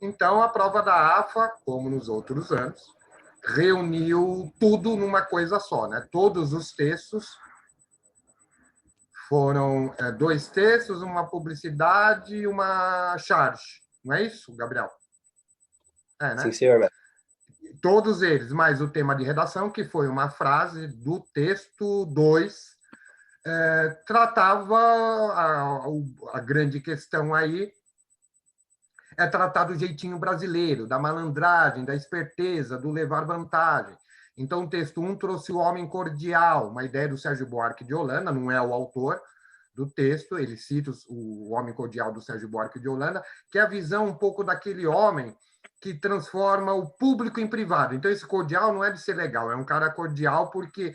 Então, a prova da AFA, como nos outros anos, reuniu tudo numa coisa só, né? Todos os textos foram 2 textos, uma publicidade e uma charge. Não é isso, Gabriel? É, Sim, né? senhor, mestre. Todos eles, mais o tema de redação, que foi uma frase do texto 2, tratava a grande questão aí, é tratar do jeitinho brasileiro, da malandragem, da esperteza, do levar vantagem. Então, o texto 1 trouxe o homem cordial, uma ideia do Sérgio Buarque de Holanda, não é o autor do texto, ele cita o homem cordial do Sérgio Buarque de Holanda, que é a visão um pouco daquele homem que transforma o público em privado. Então, esse cordial não é de ser legal, é um cara cordial porque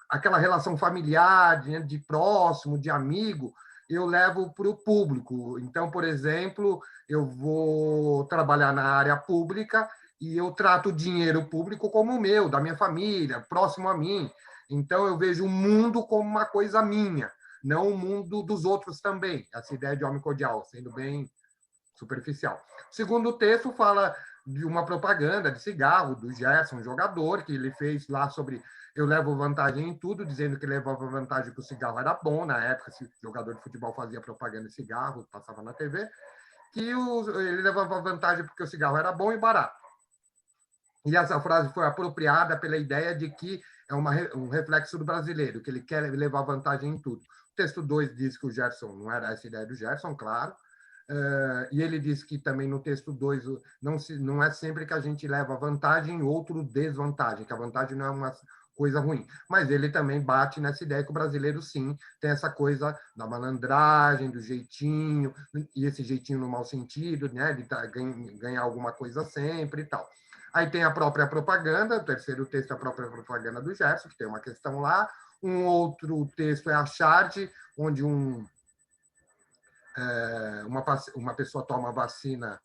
aquela relação familiar, de próximo, de amigo, eu levo para o público. Então, por exemplo, eu vou trabalhar na área pública e eu trato o dinheiro público como o meu, da minha família, próximo a mim. Então, eu vejo o mundo como uma coisa minha, não o mundo dos outros também. Essa ideia de homem cordial, sendo bem superficial. O segundo texto fala de uma propaganda de cigarro do Gerson, jogador, que ele fez lá sobre eu levo vantagem em tudo, dizendo que levava vantagem que o cigarro era bom. Na época, esse jogador de futebol fazia propaganda de cigarro, passava na TV, que ele levava vantagem porque o cigarro era bom e barato. E essa frase foi apropriada pela ideia de que é um reflexo do brasileiro, que ele quer levar vantagem em tudo. O texto 2 diz que o Gerson, não era essa ideia do Gerson, claro, e ele diz que também no texto 2 não é sempre que a gente leva vantagem e outro desvantagem, que a vantagem não é uma coisa ruim. Mas ele também bate nessa ideia que o brasileiro, sim, tem essa coisa da malandragem, do jeitinho, e esse jeitinho no mau sentido, né, de ganhar alguma coisa sempre e tal. Aí tem a própria propaganda, o terceiro texto é a própria propaganda do Gerson, que tem uma questão lá. Um outro texto é a charge, onde uma pessoa toma vacina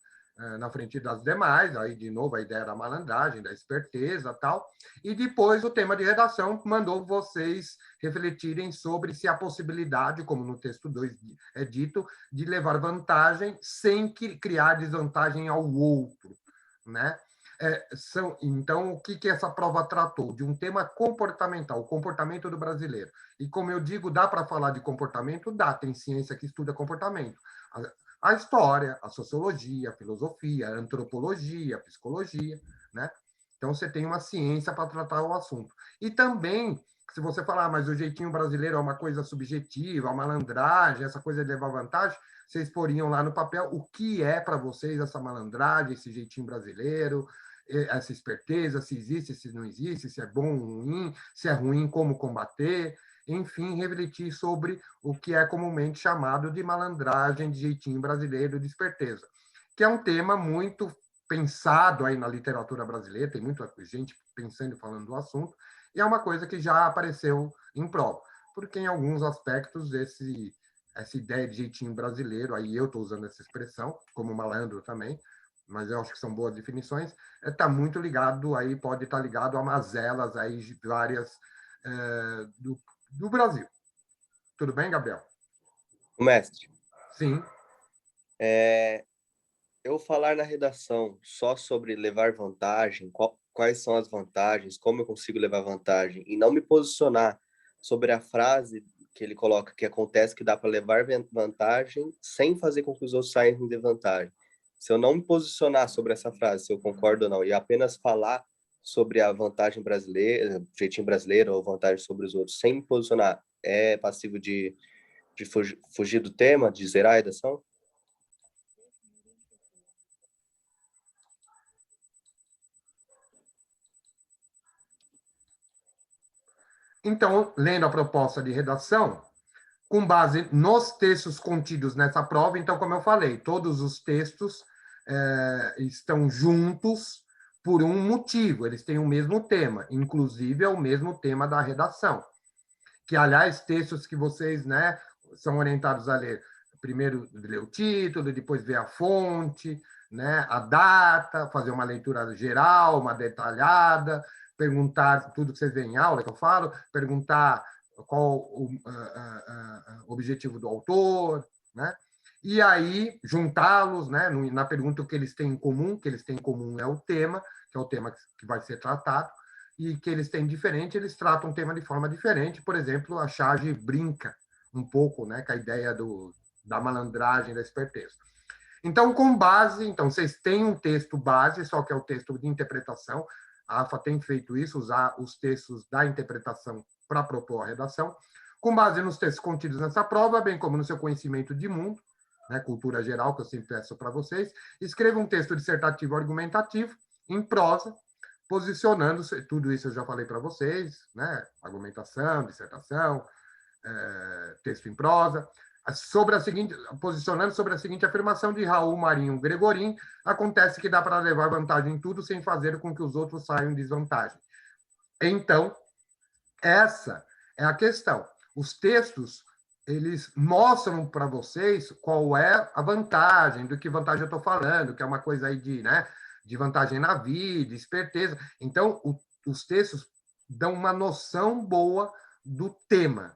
na frente das demais, aí de novo a ideia da malandragem, da esperteza tal, e depois o tema de redação mandou vocês refletirem sobre se há possibilidade, como no texto 2 é dito, de levar vantagem sem criar desvantagem ao outro, né? Então, o que essa prova tratou? De um tema comportamental, o comportamento do brasileiro. E, como eu digo, dá para falar de comportamento? Dá, tem ciência que estuda comportamento. A história, a sociologia, a filosofia, a antropologia, a psicologia, né? Então, você tem uma ciência para tratar o assunto. E também, se você falar, mas o jeitinho brasileiro é uma coisa subjetiva, a malandragem, essa coisa de levar vantagem, vocês poriam lá no papel o que é para vocês essa malandragem, esse jeitinho brasileiro, essa esperteza, se existe, se não existe, se é bom ou ruim, se é ruim, como combater, enfim, refletir sobre o que é comumente chamado de malandragem, de jeitinho brasileiro, de esperteza, que é um tema muito pensado aí na literatura brasileira, tem muita gente pensando e falando do assunto, e é uma coisa que já apareceu em prova, porque em alguns aspectos essa ideia de jeitinho brasileiro, aí eu estou usando essa expressão, como malandro também, mas eu acho que são boas definições, está muito ligado aí, pode estar ligado a mazelas aí várias do Brasil. Tudo bem, Gabriel? Mestre, Sim. eu falar na redação só sobre levar vantagem, quais são as vantagens, como eu consigo levar vantagem, e não me posicionar sobre a frase que ele coloca, que acontece que dá para levar vantagem sem fazer com que os outros saiam em desvantagem. Se eu não me posicionar sobre essa frase, se eu concordo ou não, e apenas falar sobre a vantagem brasileira, jeitinho brasileiro ou vantagem sobre os outros, sem me posicionar, é passivo de fugir do tema, de zerar a redação? Então, lendo a proposta de redação, com base nos textos contidos nessa prova, então, como eu falei, todos os textos estão juntos por um motivo, eles têm o mesmo tema, inclusive é o mesmo tema da redação. Que, aliás, textos que vocês, né, são orientados a ler. Primeiro, ler o título, depois ver a fonte, né, a data, fazer uma leitura geral, uma detalhada, perguntar tudo que vocês veem em aula, que eu falo, perguntar qual o objetivo do autor, né? e aí juntá-los, né, na pergunta o que eles têm em comum, o que eles têm em comum é o tema, que é o tema que vai ser tratado, e que eles têm diferente, eles tratam o tema de forma diferente. Por exemplo, a charge brinca um pouco, né, com a ideia da malandragem, da esperteza. Então, com base, então vocês têm um texto base, só que é o texto de interpretação. A AFA tem feito isso, usar os textos da interpretação para propor a redação. Com base nos textos contidos nessa prova, bem como no seu conhecimento de mundo, né, cultura geral, que eu sempre peço para vocês, escreva um texto dissertativo argumentativo, em prosa, posicionando-se, tudo isso eu já falei para vocês, né, argumentação, dissertação, texto em prosa, posicionando sobre a seguinte afirmação de Raul Marinho Gregorin: acontece que dá para levar vantagem em tudo sem fazer com que os outros saiam em desvantagem. Então, essa é a questão. Os textos, eles mostram para vocês qual é a vantagem, do que vantagem eu estou falando, que é uma coisa aí de, né, de vantagem na vida, esperteza. Então, os textos dão uma noção boa do tema.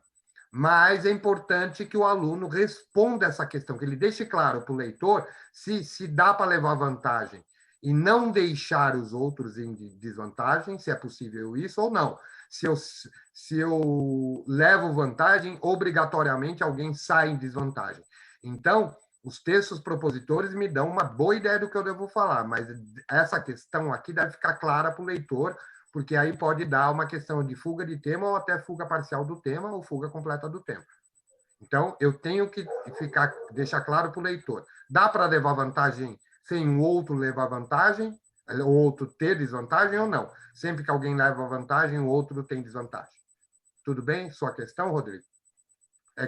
Mas é importante que o aluno responda essa questão, que ele deixe claro para o leitor se dá para levar vantagem e não deixar os outros em desvantagem, se é possível isso ou não. Se eu levo vantagem, obrigatoriamente alguém sai em desvantagem. Então, os textos propositores me dão uma boa ideia do que eu devo falar, mas essa questão aqui deve ficar clara para o leitor, porque aí pode dar uma questão de fuga de tema ou até fuga parcial do tema ou fuga completa do tema. Então, eu tenho que deixar claro para o leitor. Dá para levar vantagem sem o outro levar vantagem, o outro ter desvantagem ou não? Sempre que alguém leva vantagem, o outro tem desvantagem. Tudo bem? Sua questão, Rodrigo?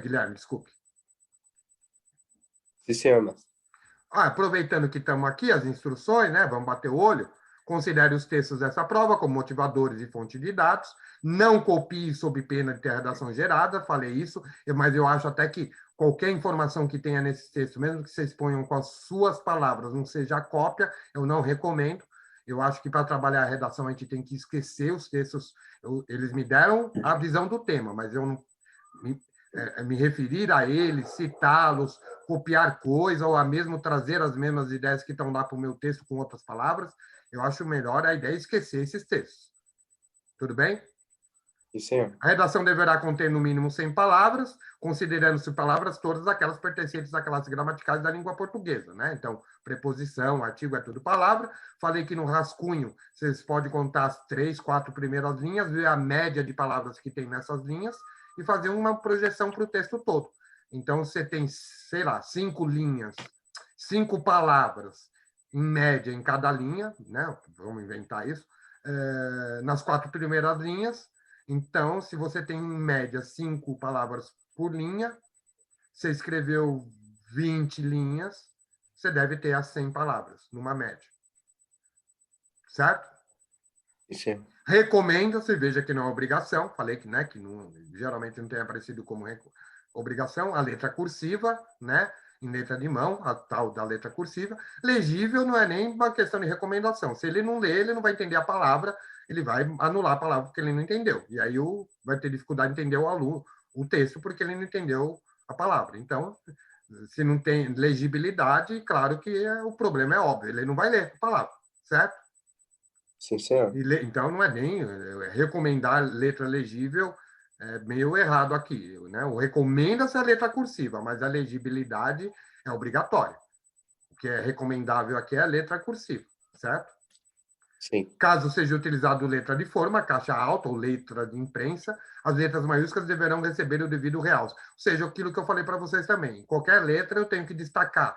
Guilherme, desculpe. Sim, senhor, mas... Aproveitando que estamos aqui, as instruções, né? Vamos bater o olho. Considere os textos dessa prova como motivadores e fonte de dados. Não copie sob pena de ter redação gerada, falei isso, mas eu acho até que qualquer informação que tenha nesse texto, mesmo que vocês ponham com as suas palavras, não seja cópia, eu não recomendo. Eu acho que para trabalhar a redação a gente tem que esquecer os textos. Eles me deram a visão do tema, mas eu não me referir a eles, citá-los, copiar coisa, ou a mesmo trazer as mesmas ideias que estão lá para o meu texto com outras palavras, eu acho melhor a ideia esquecer esses textos. Tudo bem? Sim, senhor. A redação deverá conter no mínimo 100 palavras, considerando-se palavras todas aquelas pertencentes à classe gramaticais da língua portuguesa, né? Então, preposição, artigo é tudo palavra. Falei que no rascunho vocês podem contar as 3, 4 primeiras linhas, ver a média de palavras que tem nessas linhas e fazer uma projeção para o texto todo. Então, você tem, sei lá, 5 linhas, 5 palavras, em média, em cada linha, né? Vamos inventar isso, nas 4 primeiras linhas. Então, se você tem, em média, 5 palavras por linha, você escreveu 20 linhas, você deve ter as 100 palavras, numa média. Certo? Sim. Recomenda-se, veja que não é obrigação, falei que, né, que não, geralmente não tem aparecido como obrigação, a letra cursiva, né, em letra de mão, a tal da letra cursiva. Legível não é nem uma questão de recomendação. Se ele não lê, ele não vai entender a palavra, ele vai anular a palavra porque ele não entendeu. E aí vai ter dificuldade de entender o aluno, o texto, porque ele não entendeu a palavra. Então, se não tem legibilidade, claro que o problema é óbvio, ele não vai ler a palavra, certo? Sim, senhor. Então, não é nem recomendar letra legível, é meio errado aqui, né? O recomenda-se a letra cursiva, mas a legibilidade é obrigatória. O que é recomendável aqui é a letra cursiva, certo? Sim. Caso seja utilizado letra de forma, caixa alta ou letra de imprensa, as letras maiúsculas deverão receber o devido realce. Ou seja, aquilo que eu falei para vocês também. Em qualquer letra eu tenho que destacar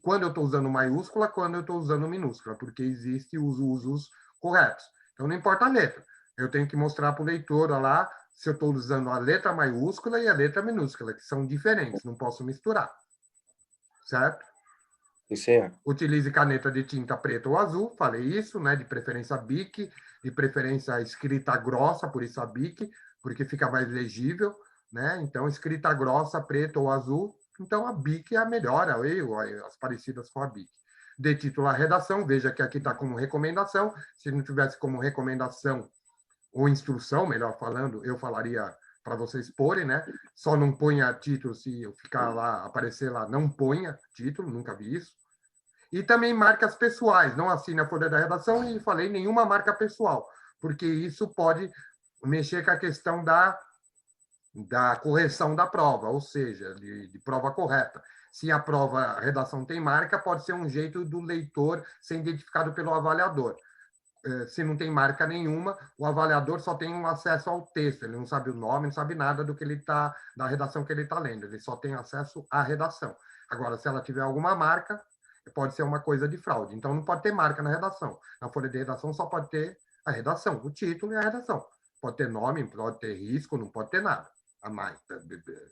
quando eu estou usando maiúscula, quando eu estou usando minúscula, porque existem os usos corretos. Então, não importa a letra. Eu tenho que mostrar para o leitor lá se eu estou usando a letra maiúscula e a letra minúscula, que são diferentes, não posso misturar. Certo? Sim, senhor. Utilize caneta de tinta preta ou azul, falei isso, né? De preferência Bic, de preferência escrita grossa, por isso a Bic, porque fica mais legível, né? Então, escrita grossa, preta ou azul, então a Bic é a melhor, as parecidas com a Bic. Dê título à redação, veja que aqui está como recomendação, se não tivesse como recomendação ou instrução, melhor falando, eu falaria para vocês porem, né? Só não ponha título se eu ficar lá, aparecer lá, não ponha título, nunca vi isso. E também marcas pessoais, não assine a folha da redação e falei nenhuma marca pessoal, porque isso pode mexer com a questão da correção da prova, ou seja, de prova correta. Se a prova, a redação tem marca, pode ser um jeito do leitor ser identificado pelo avaliador. Se não tem marca nenhuma, o avaliador só tem um acesso ao texto, ele não sabe o nome, não sabe nada do que ele tá, da redação que ele está lendo, ele só tem acesso à redação. Agora, se ela tiver alguma marca, pode ser uma coisa de fraude. Então, não pode ter marca na redação. Na folha de redação só pode ter a redação, o título e a redação. Pode ter nome, pode ter risco, não pode ter nada. A mais,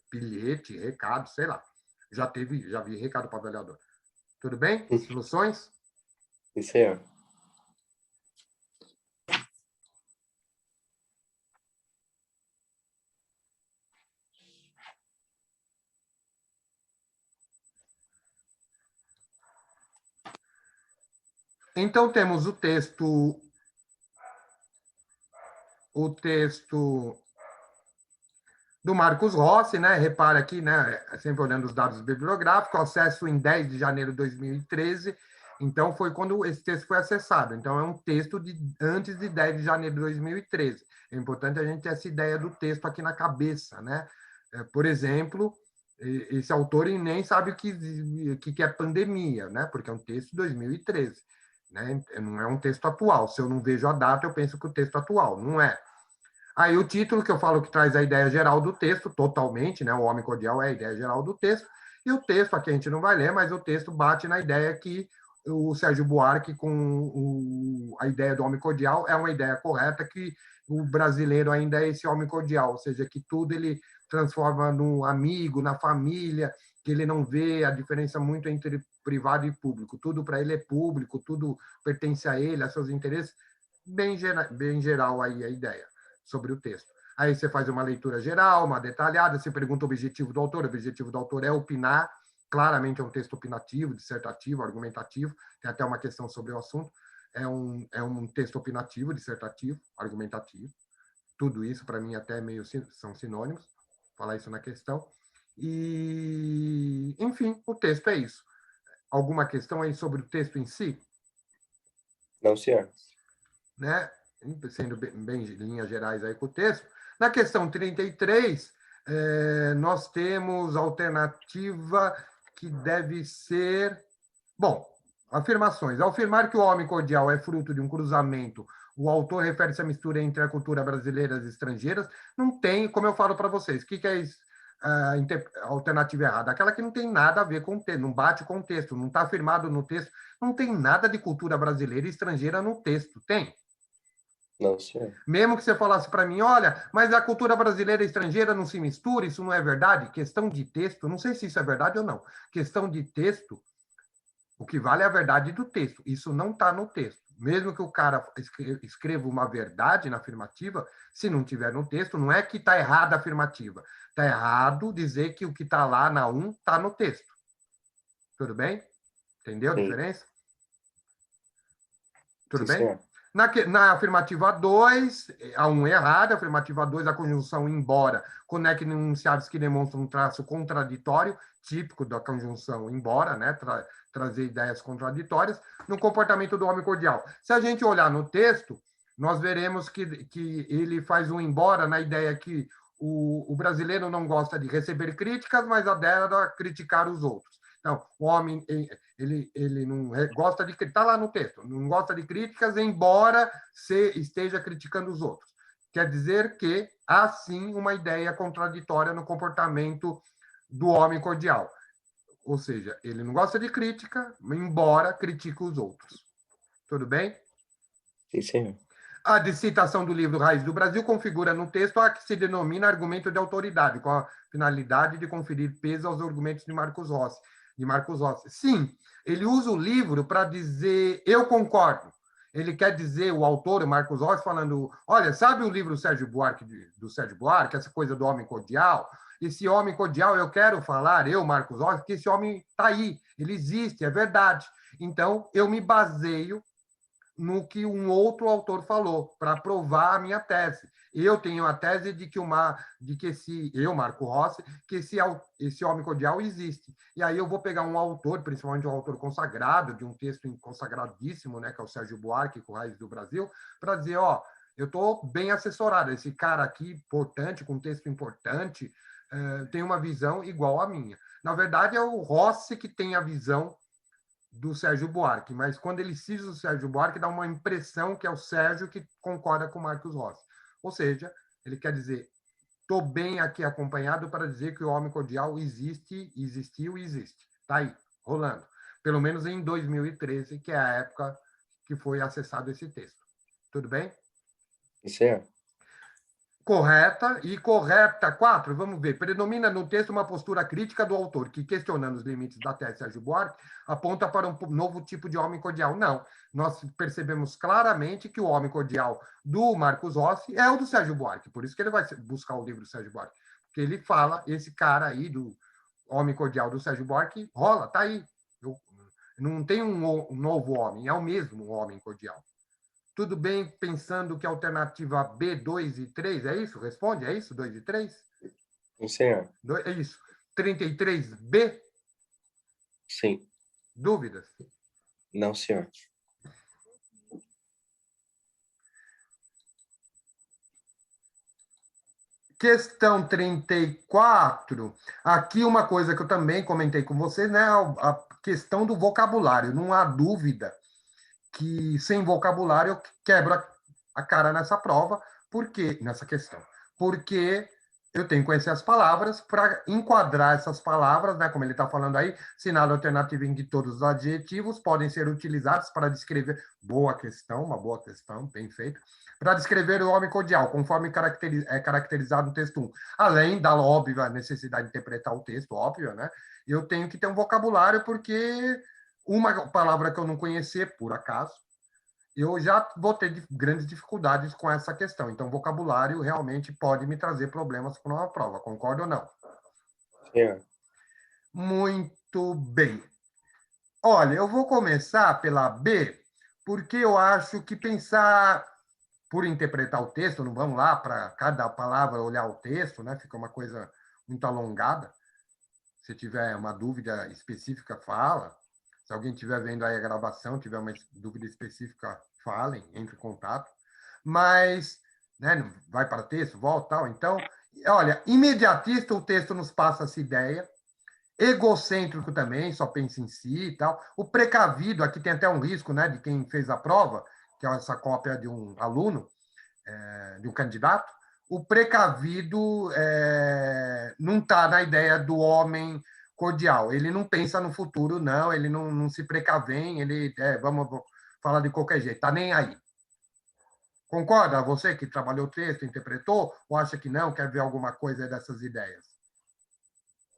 bilhete, recado, sei lá. Já vi recado para o avaliador. Tudo bem? Soluções? Sim, senhor. Então, temos o texto do Marcos Rossi, né? Repara aqui, né? Sempre olhando os dados bibliográficos, acesso em 10 de janeiro de 2013. Então, foi quando esse texto foi acessado. Então, é um texto de antes de 10 de janeiro de 2013. É importante a gente ter essa ideia do texto aqui na cabeça, né? Por exemplo, esse autor nem sabe o que é pandemia, né? Porque é um texto de 2013. Né? Não é um texto atual. Se eu não vejo a data, eu penso que o texto é atual. Não é. Aí o título, que eu falo que traz a ideia geral do texto, totalmente, né? O homem cordial é a ideia geral do texto, e o texto, aqui a gente não vai ler, mas o texto bate na ideia que o Sérgio Buarque, com a ideia do homem cordial, é uma ideia correta, que o brasileiro ainda é esse homem cordial, ou seja, que tudo ele transforma no amigo, na família, que ele não vê a diferença muito entre privado e público. Tudo para ele é público, tudo pertence a ele, a seus interesses. Bem geral aí a ideia sobre o texto. Aí você faz uma leitura geral, uma detalhada, você pergunta o objetivo do autor. O objetivo do autor é opinar, claramente é um texto opinativo, dissertativo, argumentativo, tem até uma questão sobre o assunto. É um texto opinativo, dissertativo, argumentativo. Tudo isso, para mim, até meio são sinônimos, falar isso na questão. E, enfim, o texto é isso. Alguma questão aí sobre o texto em si? Não, senhor. Né? Sendo bem em linhas gerais aí com o texto. Na questão 33, nós temos alternativa que deve ser... Bom, afirmações. Ao afirmar que o homem cordial é fruto de um cruzamento, o autor refere-se à mistura entre a cultura brasileira e as estrangeiras. Não tem, como eu falo para vocês, o que é isso? A alternativa errada, aquela que não tem nada a ver com o texto, não bate com o texto, não está afirmado no texto, não tem nada de cultura brasileira e estrangeira no texto, tem? Não, senhor. Mesmo que você falasse para mim, olha, mas a cultura brasileira e estrangeira não se mistura, isso não é verdade? Questão de texto, não sei se isso é verdade ou não. Questão de texto, o que vale é a verdade do texto. Isso não está no texto. Mesmo que o cara escreva uma verdade na afirmativa, se não tiver no texto, não é que está errada a afirmativa. Está errado dizer que o que está lá na 1 está no texto. Tudo bem? Entendeu a diferença? Tudo bem? Senhor. Na afirmativa 2, a 1 é errada, a afirmativa 2, a conjunção embora conecta enunciados que demonstram um traço contraditório, típico da conjunção embora, né? Trazer ideias contraditórias, no comportamento do homem cordial. Se a gente olhar no texto, nós veremos que ele faz um embora na ideia que o brasileiro não gosta de receber críticas, mas adora criticar os outros. Então, o homem ele não gosta de... Está lá no texto, não gosta de críticas, embora esteja criticando os outros. Quer dizer que há, sim, uma ideia contraditória no comportamento do homem cordial. Ou seja, ele não gosta de crítica, embora critique os outros. Tudo bem? Sim, senhor. A de citação do livro Raiz do Brasil configura no texto a que se denomina argumento de autoridade, com a finalidade de conferir peso aos argumentos de Marcos Rossi. Sim, ele usa o livro para dizer eu concordo. Ele quer dizer, o autor, o Marcos Rossi, falando, olha, sabe o livro do Sérgio Buarque, essa coisa do homem cordial? Esse homem cordial, eu quero falar, eu, Marcos Rossi, que esse homem está aí, ele existe, é verdade. Então, eu me baseio no que um outro autor falou, para provar a minha tese. Eu tenho a tese de que Marco Rossi, que esse homem cordial existe. E aí eu vou pegar um autor, principalmente um autor consagrado, de um texto consagradíssimo, né, que é o Sérgio Buarque, com Raiz do Brasil, para dizer, ó, eu estou bem assessorado, esse cara aqui, importante, com um texto importante, tem uma visão igual à minha. Na verdade, é o Rossi que tem a visão do Sérgio Buarque, mas quando ele cita o Sérgio Buarque, dá uma impressão que é o Sérgio que concorda com o Marcos Rossi. Ou seja, ele quer dizer, estou bem aqui acompanhado para dizer que o homem cordial existe, existiu e existe. Está aí, rolando. Pelo menos em 2013, que é a época que foi acessado esse texto. Tudo bem? Certo. Correta e correta. 4, vamos ver. Predomina no texto uma postura crítica do autor, que, questionando os limites da tese Sérgio Buarque, aponta para um novo tipo de homem cordial. Não. Nós percebemos claramente que o homem cordial do Marcos Rossi é o do Sérgio Buarque. Por isso que ele vai buscar o livro do Sérgio Buarque. Porque ele fala, esse cara aí do homem cordial do Sérgio Buarque, rola, tá aí. Não tem um novo homem, é o mesmo homem cordial. Tudo bem pensando que a alternativa B, 2 e 3, é isso? Responde, é isso? 2 e 3? Sim, senhor. É isso. 33B? Sim. Dúvidas? Não, senhor. Questão 34. Aqui uma coisa que eu também comentei com vocês, né? A questão do vocabulário. Não há dúvida que sem vocabulário eu quebro a cara nessa prova, porque nessa questão. Porque eu tenho que conhecer as palavras para enquadrar essas palavras, né, como ele está falando aí, sinal alternativo em que todos os adjetivos podem ser utilizados para descrever. Boa questão, uma boa questão, bem feita. Para descrever o homem cordial, conforme é caracterizado no texto 1. Além da óbvia necessidade de interpretar o texto, óbvio, né? Eu tenho que ter um vocabulário, porque uma palavra que eu não conhecer, por acaso, eu já vou ter grandes dificuldades com essa questão. Então, vocabulário realmente pode me trazer problemas para uma prova, concorda ou não? Senhor. Muito bem. Olha, eu vou começar pela B, porque eu acho que pensar por interpretar o texto, não vamos lá para cada palavra olhar o texto, né? Fica uma coisa muito alongada. Se tiver uma dúvida específica, fala. Se alguém estiver vendo aí a gravação, tiver uma dúvida específica, falem, entre em contato. Mas, né, vai para texto, volta, tal. Então, olha, imediatista, o texto nos passa essa ideia. Egocêntrico também, só pensa em si e tal. O precavido, aqui tem até um risco, né, de quem fez a prova, que é essa cópia de um aluno, de um candidato. O precavido não está na ideia do homem cordial. Ele não pensa no futuro, não, ele não se precavém, ele, vamos falar de qualquer jeito, está nem aí. Concorda? Você que trabalhou o texto, interpretou, ou acha que não, quer ver alguma coisa dessas ideias?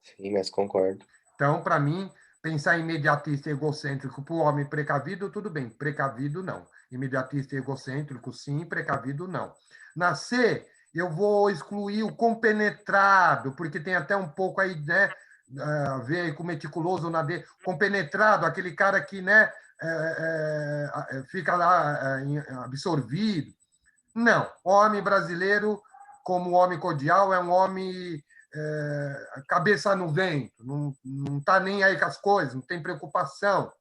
Sim, mas concordo. Então, para mim, pensar em imediatista e egocêntrico para o homem precavido, tudo bem. Precavido, não. Imediatista e egocêntrico, sim. Precavido, não. Na C, eu vou excluir o compenetrado, porque tem até um pouco aí, né, a ver com meticuloso na D. Compenetrado, aquele cara que, né, fica lá absorvido. Não. Homem brasileiro, como homem cordial, é um homem cabeça no vento, não está nem aí com as coisas, não tem preocupação.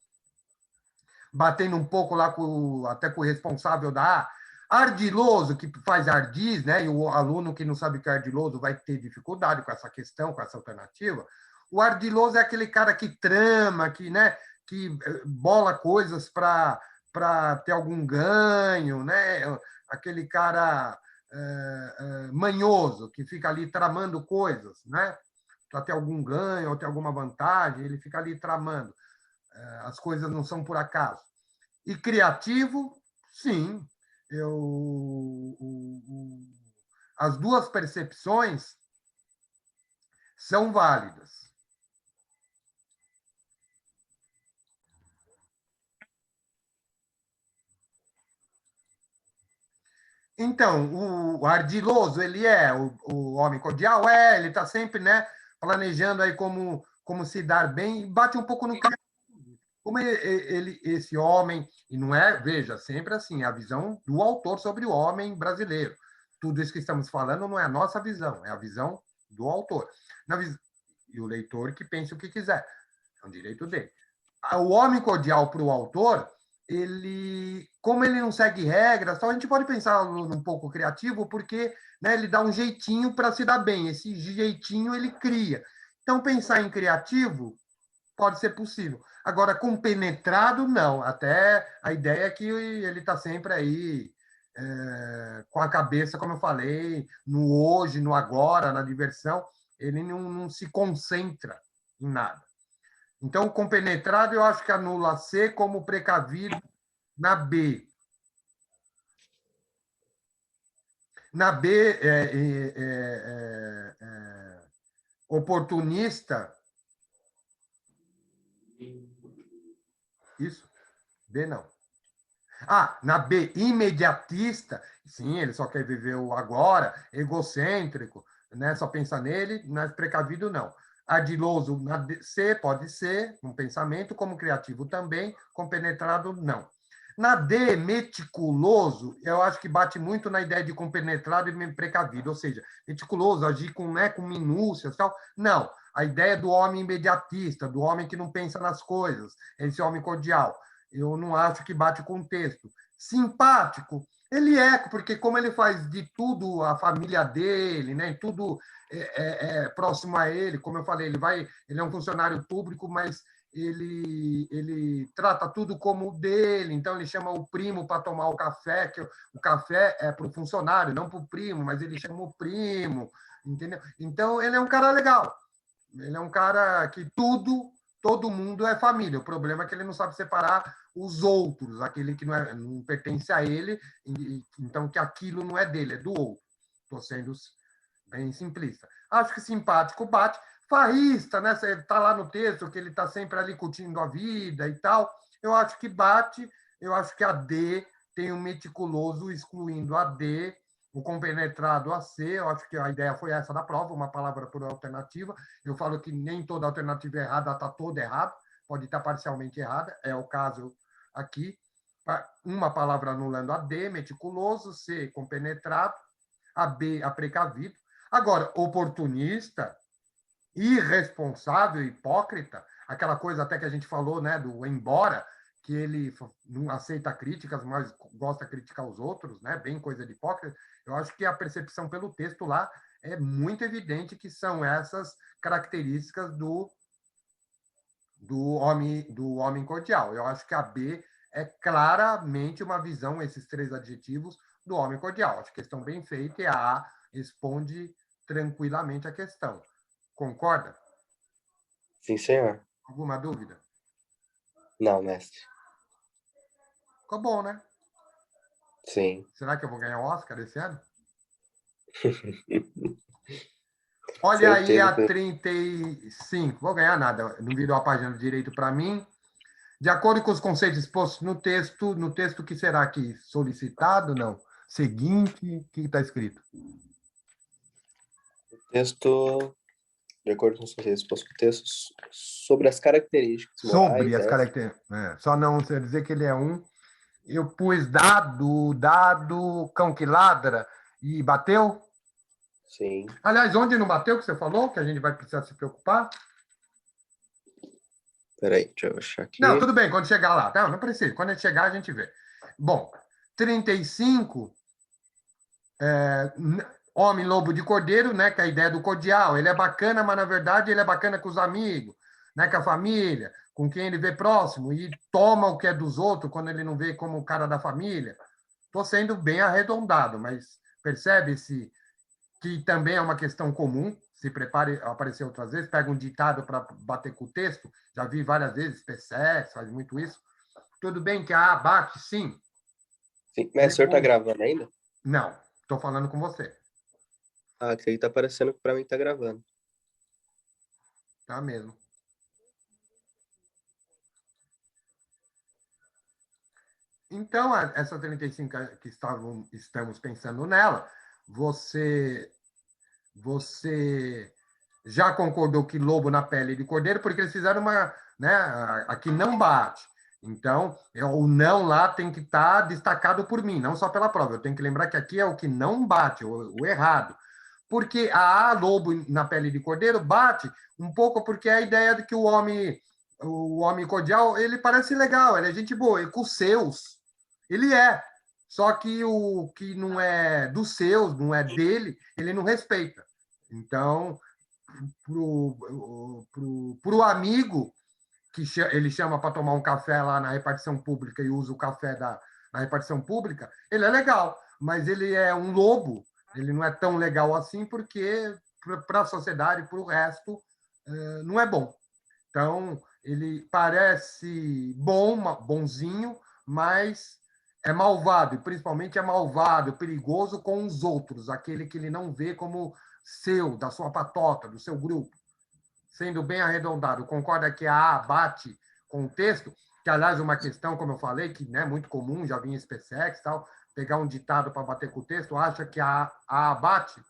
Batendo um pouco lá até com o responsável da A. Ardiloso, que faz ardiz, né? E o aluno que não sabe o que é ardiloso vai ter dificuldade com essa questão, com essa alternativa. O ardiloso é aquele cara que trama, né, que bola coisas para ter algum ganho, né? Aquele cara manhoso, que fica ali tramando coisas, né? Para ter algum ganho ou ter alguma vantagem, ele fica ali tramando. As coisas não são por acaso. E criativo, sim. As duas percepções são válidas. Então, o ardiloso, ele é o homem cordial? Ele está sempre, né, planejando aí como se dar bem e bate um pouco no Como esse homem, e não é, veja, sempre assim, a visão do autor sobre o homem brasileiro. Tudo isso que estamos falando não é a nossa visão, é a visão do autor. E o leitor que pense o que quiser, é um direito dele. O homem cordial para o autor, como ele não segue regras, só a gente pode pensar um pouco criativo, porque, né, ele dá um jeitinho para se dar bem. Esse jeitinho ele cria. Então, pensar em criativo pode ser possível. Agora, compenetrado, não. Até a ideia é que ele está sempre aí com a cabeça, como eu falei, no hoje, no agora, na diversão. Ele não se concentra em nada. Então, compenetrado, eu acho que anula C como precavido na B. Na B, oportunista. Isso? B não. Na B, imediatista, sim, ele só quer viver o agora, egocêntrico, né? Só pensa nele, mas precavido não. Ardiloso na C pode ser um pensamento, como criativo também, compenetrado não. Na D, meticuloso, eu acho que bate muito na ideia de compenetrado e precavido, ou seja, meticuloso, agir com minúcias e tal. Não, a ideia do homem imediatista, do homem que não pensa nas coisas, esse homem cordial. Eu não acho que bate com o texto. Simpático, ele é, porque como ele faz de tudo a família dele, né, tudo próximo a ele, como eu falei, ele é um funcionário público, mas ele trata tudo como dele, então ele chama o primo para tomar o café, que o café é para o funcionário, não para o primo, mas ele chama o primo, entendeu? Então ele é um cara legal, ele é um cara que todo mundo é família. O problema é que ele não sabe separar os outros, aquele que não pertence a ele, então que aquilo não é dele, é do outro. Estou sendo bem simplista. Acho que simpático bate. Farrista, né? Você está lá no texto que ele está sempre ali curtindo a vida e tal. Eu acho que bate. Eu acho que a D tem um meticuloso excluindo a D, o compenetrado a C. Eu acho que a ideia foi essa da prova, uma palavra por alternativa. Eu falo que nem toda alternativa errada está toda errada, pode estar parcialmente errada, é o caso aqui. Uma palavra anulando a D, meticuloso, C, compenetrado, a B, a precavido. Agora, oportunista, irresponsável, hipócrita, aquela coisa até que a gente falou, né, do embora, que ele não aceita críticas, mas gosta de criticar os outros, né, bem coisa de hipócrita. Eu acho que a percepção pelo texto lá é muito evidente que são essas características do homem cordial. Eu acho que a B é claramente uma visão, esses três adjetivos, do homem cordial. Acho que questão bem feita e a A responde tranquilamente a questão. Concorda? Sim, senhor. Alguma dúvida? Não, mestre. Ficou bom, né? Sim. Será que eu vou ganhar o Oscar esse ano? Olha aí Certeza a que 35. Vou ganhar nada, não virou a página direito para mim. De acordo com os conceitos expostos no texto que será aqui solicitado, não? Seguinte, o que está escrito? o texto, de acordo com os conceitos expostos no texto, sobre as características Sobre morais, as essa. características. Só não dizer que ele é um. Eu pus cão que ladra e bateu. Sim. Aliás, onde não bateu, que você falou, que a gente vai precisar se preocupar? Peraí, deixa eu achar Não, aqui. tudo bem, quando chegar lá. Não precisa. Quando a gente chegar, a gente vê. Bom, 35, homem lobo de cordeiro, né? Que é a ideia do cordial. Ele é bacana, mas na verdade ele é bacana com os amigos, né? Com a família, com quem ele vê próximo e toma o que é dos outros quando ele não vê como o cara da família. Estou sendo bem arredondado, mas percebe-se que também é uma questão comum. Se prepare a aparecer outras vezes, pega um ditado para bater com o texto. Já vi várias vezes, PCS faz muito isso. Tudo bem que a A bate, sim. Sim. Mas o senhor tá gravando ainda? Não, estou falando com você. Ah, que aí tá aparecendo que pra mim tá gravando. Tá mesmo. Então, essa 35 que estamos pensando nela, você já concordou que lobo na pele de cordeiro, porque eles fizeram né? Aqui não bate. Então, o não lá tem que estar destacado por mim, não só pela prova. Eu tenho que lembrar que aqui é o que não bate, o errado. Porque a lobo na pele de cordeiro bate um pouco porque é a ideia de que o homem cordial, ele parece legal, ele é gente boa, e com os seus, ele é. Só que o que não é dos seus, não é dele, ele não respeita. Então, pro amigo, que ele chama para tomar um café lá na repartição pública e usa o café na repartição pública, ele é legal, mas ele é um lobo, ele não é tão legal assim porque para a sociedade, para o resto, não é bom. Então, ele parece bonzinho, mas é malvado, e principalmente é malvado, perigoso com os outros, aquele que ele não vê como seu, da sua patota, do seu grupo. Sendo bem arredondado, concorda que a A bate com o texto? Que, aliás, uma questão, como eu falei, que é muito comum, já vi em SpaceX, tal, pegar um ditado para bater com o texto, acha que a A bate?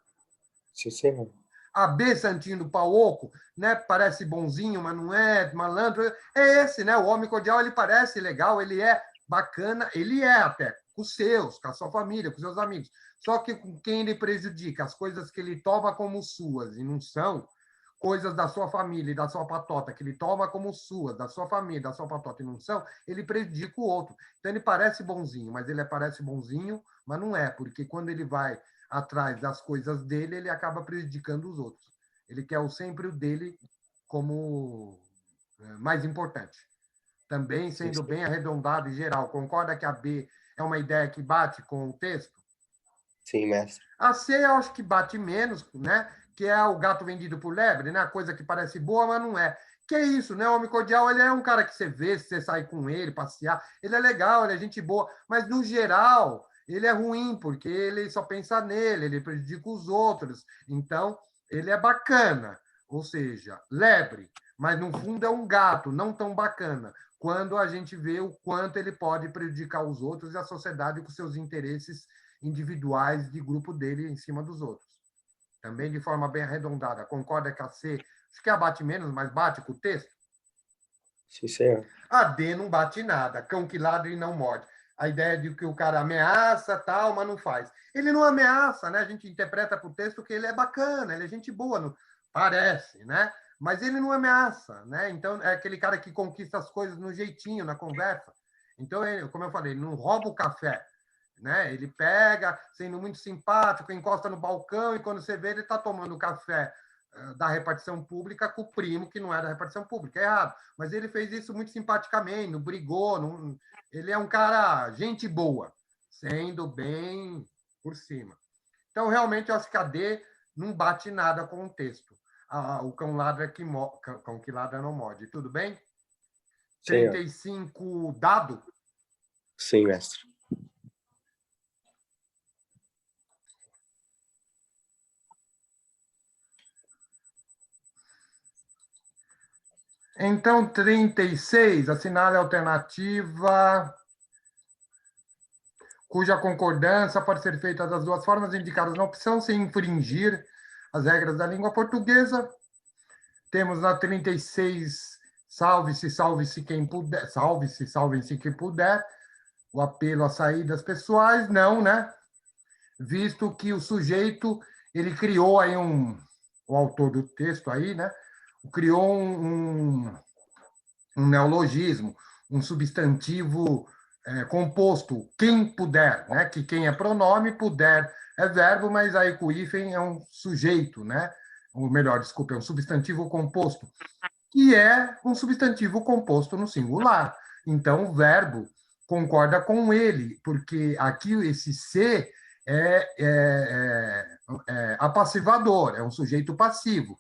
Sim, senhor. A B, Santinho do Pau Oco, né? Parece bonzinho, mas não é, malandro. É esse, né? O homem cordial, ele parece legal, ele é bacana, ele é até, com os seus, com a sua família, com os seus amigos. Só que com quem ele prejudica, as coisas que ele toma como suas e não são, coisas da sua família e da sua patota, que ele toma como suas, da sua família, da sua patota e não são, ele prejudica o outro. Então ele parece bonzinho, mas ele parece bonzinho, mas não é, porque quando ele vai atrás das coisas dele, ele acaba prejudicando os outros. Ele quer sempre o dele como mais importante. Também sendo bem arredondado e geral. Concorda que a B é uma ideia que bate com o texto? Sim, mestre. A C eu acho que bate menos, né? Que é o gato vendido por lebre, né? A coisa que parece boa, mas não é. Que é isso, né? O homem cordial, ele é um cara que você vê, se você sai com ele, passear, ele é legal, ele é gente boa, mas no geral, ele é ruim, porque ele só pensa nele, ele prejudica os outros. Então, ele é bacana, ou seja, lebre, mas no fundo é um gato, não tão bacana, quando a gente vê o quanto ele pode prejudicar os outros e a sociedade com seus interesses individuais de grupo dele em cima dos outros. Também de forma bem arredondada. Concorda que a C, acho que a bate menos, mas bate com o texto? Sim, senhor. A D não bate nada. Cão que ladra e não morde. A ideia de que o cara ameaça, tal, mas não faz. Ele não ameaça, né? A gente interpreta para o texto que ele é bacana, ele é gente boa, não... parece, né? Mas ele não ameaça, né? Então, é aquele cara que conquista as coisas no jeitinho, na conversa. Então, ele, como eu falei, ele não rouba o café, né? Ele pega, sendo muito simpático, encosta no balcão e quando você vê, ele está tomando café da repartição pública com o primo que não é da repartição pública. É errado. Mas ele fez isso muito simpaticamente, não brigou. Não... Ele é um cara, gente boa, sendo bem por cima. Então, realmente, eu acho que a D não bate nada com o texto. O cão ladra cão que ladra não morde. Tudo bem? Senhor. 35 dado? Sim, mestre. Então, 36, assinale a alternativa cuja concordância pode ser feita das duas formas indicadas na opção, sem infringir as regras da língua portuguesa. Temos na 36, salve-se quem puder, salvem-se quem puder, o apelo às saídas pessoais, não, né? Visto que o sujeito, ele criou aí o autor do texto aí, né? Criou um neologismo, um substantivo composto, quem puder, né? Que quem é pronome, puder é verbo, mas aí com o hífen é um sujeito, né? Ou melhor, desculpa, é um substantivo composto, que é um substantivo composto no singular. Então, o verbo concorda com ele, porque aqui esse ser é apassivador, é um sujeito passivo.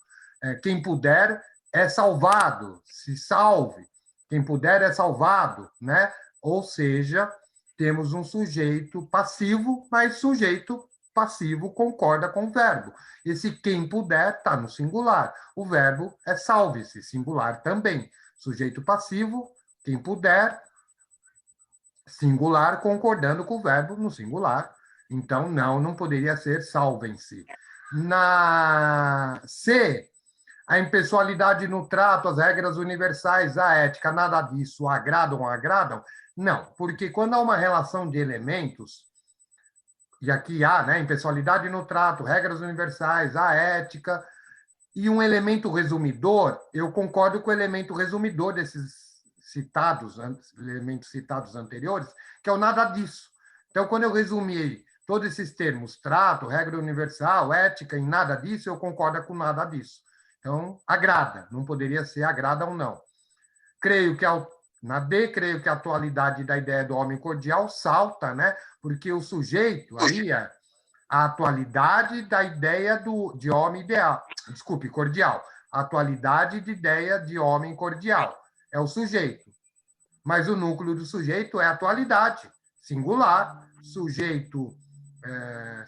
Quem puder é salvado, se salve. Quem puder é salvado, né? Ou seja, temos um sujeito passivo, mas sujeito passivo concorda com o verbo. Esse quem puder está no singular. O verbo é salve-se, singular também. Sujeito passivo, quem puder, singular, concordando com o verbo no singular. Então, não poderia ser salvem-se. Na C, A impessoalidade no trato, as regras universais, a ética, nada disso agradam ou agradam? Não, porque quando há uma relação de elementos, e aqui há, né, impessoalidade no trato, regras universais, a ética, e um elemento resumidor, eu concordo com o elemento resumidor desses elementos citados anteriores, que é o nada disso. Então, quando eu resumi todos esses termos, trato, regra universal, ética, em nada disso, eu concordo com nada disso. Então, agrada, não poderia ser agrada ou não. Creio que na D, creio que a atualidade da ideia do homem cordial salta, né? Porque o sujeito aí é a atualidade da ideia de homem ideal, desculpe, cordial. A atualidade de ideia de homem cordial é o sujeito. Mas o núcleo do sujeito é a atualidade, singular, sujeito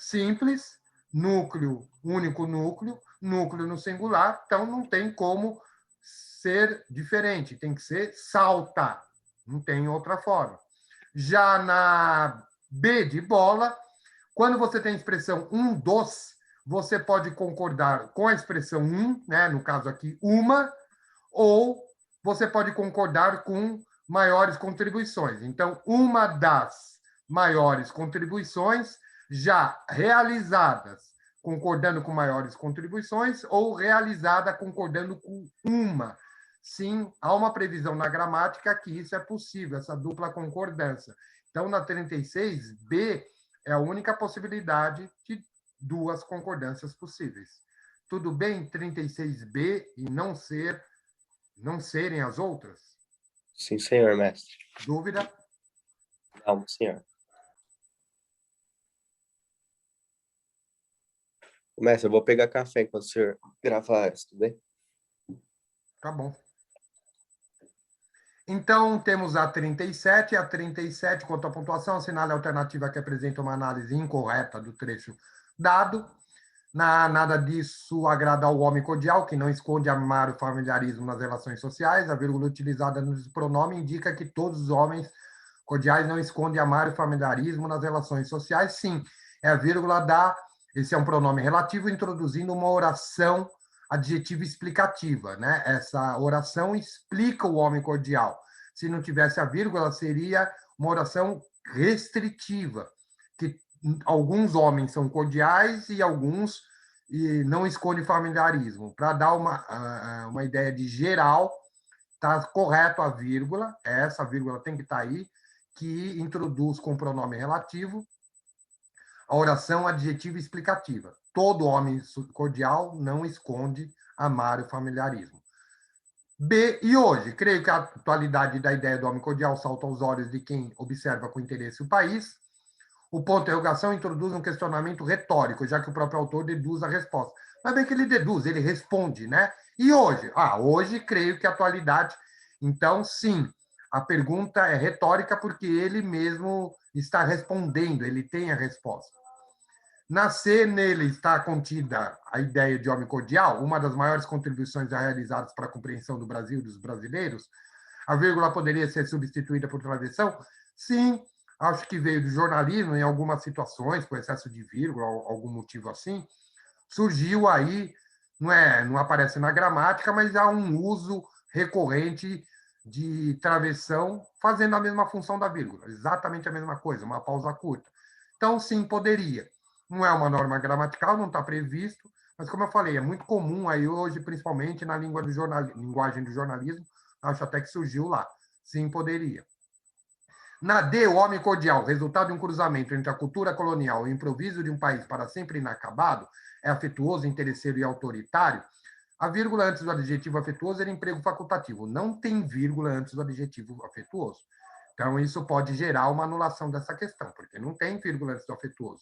simples, núcleo, único núcleo, núcleo no singular, então não tem como ser diferente, tem que ser salta, não tem outra forma. Já na B de bola, quando você tem a expressão um dos, você pode concordar com a expressão um, né, no caso aqui, uma, ou você pode concordar com maiores contribuições. Então, uma das maiores contribuições já realizadas concordando com maiores contribuições ou realizada concordando com uma. Sim, há uma previsão na gramática que isso é possível, essa dupla concordância. Então, na 36B, é a única possibilidade de duas concordâncias possíveis. Tudo bem 36B e não serem as outras? Sim, senhor, mestre. Dúvida? Não, senhor. Mestre, eu vou pegar café enquanto o senhor gravar isso, tudo bem? Tá bom. Então, temos a 37. A 37, quanto à pontuação, assinale a alternativa que apresenta uma análise incorreta do trecho dado. Nada disso agrada ao homem cordial, que não esconde amar o familiarismo nas relações sociais. A vírgula utilizada no pronome indica que todos os homens cordiais não escondem amar o familiarismo nas relações sociais. Sim, é a vírgula da... Esse é um pronome relativo, introduzindo uma oração adjetiva explicativa, né? Essa oração explica o homem cordial. Se não tivesse a vírgula, seria uma oração restritiva, que alguns homens são cordiais e alguns não escondem familiarismo. Para dar uma ideia de geral, está correto a vírgula, essa vírgula tem que estar aí, que introduz com pronome relativo a oração adjetiva explicativa. Todo homem cordial não esconde amar o familiarismo. B, e hoje, creio que a atualidade da ideia do homem cordial salta aos olhos de quem observa com interesse o país. O ponto de interrogação introduz um questionamento retórico, já que o próprio autor deduz a resposta. Não é bem que ele deduz, ele responde, né? E hoje? Hoje creio que a atualidade... Então, sim, a pergunta é retórica porque ele mesmo está respondendo, ele tem a resposta. Nascer nele está contida a ideia de homem cordial, uma das maiores contribuições já realizadas para a compreensão do Brasil e dos brasileiros. A vírgula poderia ser substituída por travessão? Sim, acho que veio do jornalismo, em algumas situações, com excesso de vírgula, algum motivo assim. Surgiu aí, não aparece na gramática, mas há um uso recorrente de travessão fazendo a mesma função da vírgula, exatamente a mesma coisa, uma pausa curta. Então, sim, poderia. Não é uma norma gramatical, não está previsto, mas, como eu falei, é muito comum aí hoje, principalmente na linguagem do jornalismo, acho até que surgiu lá. Sim, poderia. Na D, o homem cordial, resultado de um cruzamento entre a cultura colonial e o improviso de um país para sempre inacabado, é afetuoso, interesseiro e autoritário. A vírgula antes do adjetivo afetuoso era emprego facultativo. Não tem vírgula antes do adjetivo afetuoso. Então, isso pode gerar uma anulação dessa questão, porque não tem vírgula antes do afetuoso.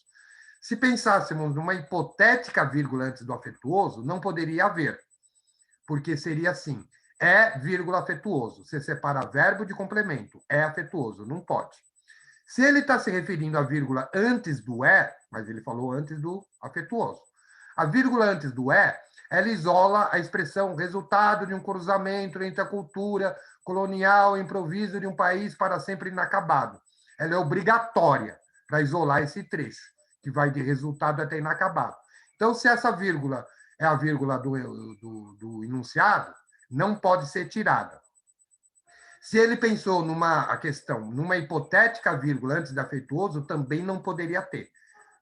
Se pensássemos numa hipotética vírgula antes do afetuoso, não poderia haver, porque seria assim, é vírgula afetuoso. Você separa verbo de complemento, é afetuoso, não pode. Se ele está se referindo à vírgula antes do mas ele falou antes do afetuoso. A vírgula antes do ela isola a expressão resultado de um cruzamento entre a cultura colonial e improviso de um país para sempre inacabado. Ela é obrigatória para isolar esse trecho, que vai de resultado até inacabado. Então, se essa vírgula é a vírgula do enunciado, não pode ser tirada. Se ele pensou a questão numa hipotética vírgula antes de afetuoso, também não poderia ter.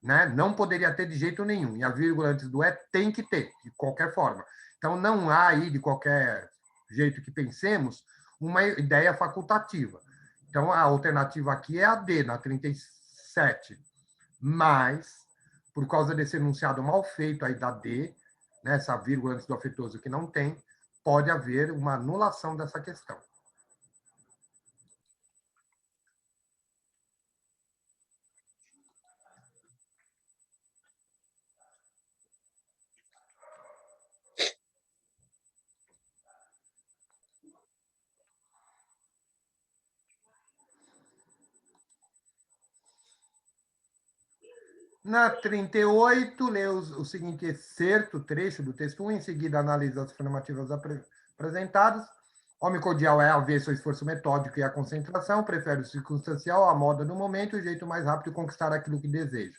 Né? Não poderia ter de jeito nenhum. E a vírgula antes do tem que ter, de qualquer forma. Então, não há aí, de qualquer jeito que pensemos, uma ideia facultativa. Então, a alternativa aqui é a D, na 37. Mas, por causa desse enunciado mal feito aí da D, né, essa vírgula antes do afetuoso que não tem, pode haver uma anulação dessa questão. Na 38, lê o seguinte excerto, trecho do texto 1, em seguida analisa as afirmativas apresentadas. Homem cordial é avesso ao esforço metódico e à concentração, prefere o circunstancial, a moda do momento, o jeito mais rápido de conquistar aquilo que deseja.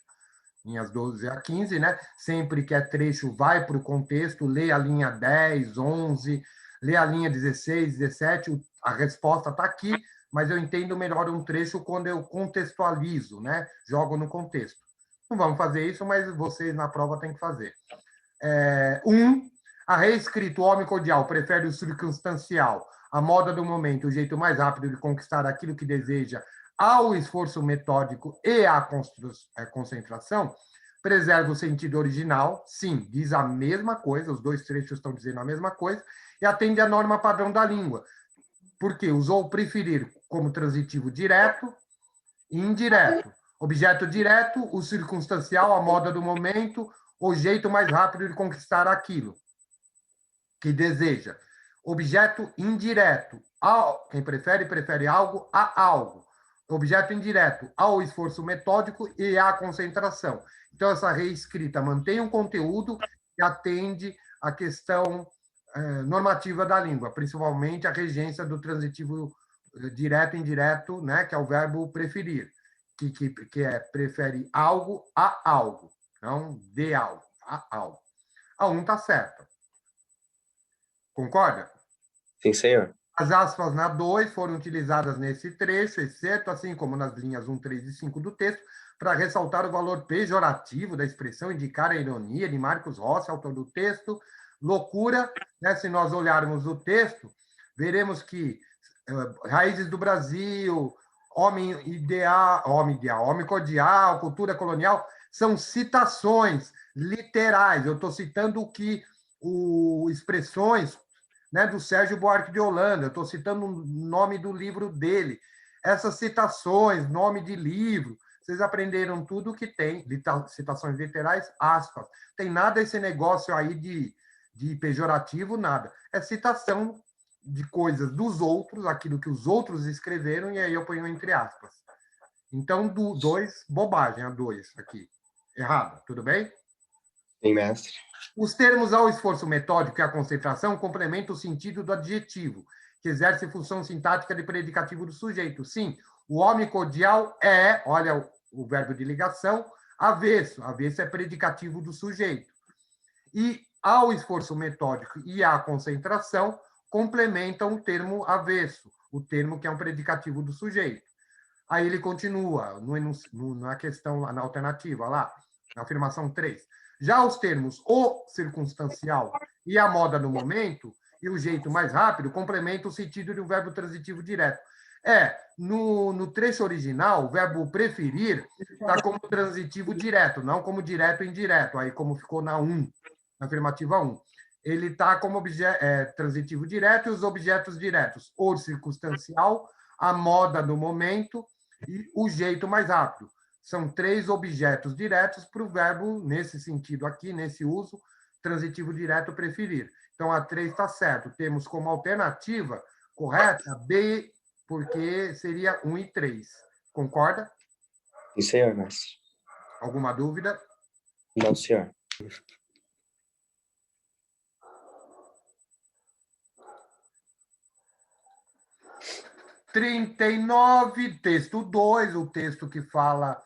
Linhas 12 a 15, né? Sempre que é trecho, vai para o contexto, lê a linha 10, 11, lê a linha 16, 17, a resposta está aqui, mas eu entendo melhor um trecho quando eu contextualizo, né? Jogo no contexto. Não vamos fazer isso, mas vocês na prova têm que fazer. A reescrito, o homem cordial prefere o circunstancial, a moda do momento, o jeito mais rápido de conquistar aquilo que deseja, ao esforço metódico e à concentração, preserva o sentido original, sim, diz a mesma coisa, os dois trechos estão dizendo a mesma coisa, e atende à norma padrão da língua, porque usou preferir como transitivo direto e indireto. Objeto direto, o circunstancial, a moda do momento, o jeito mais rápido de conquistar aquilo que deseja. Objeto indireto, quem prefere algo a algo. Objeto indireto, ao esforço metódico e à concentração. Então, essa reescrita mantém um conteúdo e atende à questão normativa da língua, principalmente a regência do transitivo direto e indireto, né, que é o verbo preferir. Que prefere algo a algo, não de algo, a algo. A 1 está certa. Concorda? Sim, senhor. As aspas na 2 foram utilizadas nesse trecho, exceto, assim como nas linhas 1, 3 e 5 do texto, para ressaltar o valor pejorativo da expressão, indicar a ironia de Marcos Rossi, autor do texto. Loucura, né? Se nós olharmos o texto, veremos que raízes do Brasil, homem cordial, cultura colonial, são citações literais. Eu estou citando expressões, né, do Sérgio Buarque de Holanda, eu estou citando o nome do livro dele. Essas citações, nome de livro, vocês aprenderam tudo que tem, citações literais, aspas. Tem nada esse negócio aí de pejorativo, nada. É citação de coisas dos outros, aquilo que os outros escreveram, e aí eu ponho entre aspas. Então, 2, bobagem, a 2 aqui. Errado, tudo bem? Sim, mestre. Os termos ao esforço metódico e à concentração complementam o sentido do adjetivo, que exerce função sintática de predicativo do sujeito. Sim, o homem cordial é, olha o verbo de ligação, avesso. Avesso é predicativo do sujeito. E ao esforço metódico e à concentração complementam o termo avesso, o termo que é um predicativo do sujeito. Aí ele continua na questão, na alternativa lá, na afirmação 3. Já os termos o circunstancial e a moda no momento e o jeito mais rápido complementam o sentido de um verbo transitivo direto. No trecho original, o verbo preferir está como transitivo direto, não como direto e indireto, aí como ficou na 1, na afirmativa 1. Ele está como transitivo direto e os objetos diretos, o circunstancial, a moda no momento e o jeito mais rápido. São 3 objetos diretos para o verbo, nesse sentido aqui, nesse uso, transitivo direto, preferir. Então, a 3 está certo. Temos como alternativa correta B, porque seria 1 e 3. Concorda? Sim, senhor, mestre. Alguma dúvida? Não, senhor. Texto 2, o texto que fala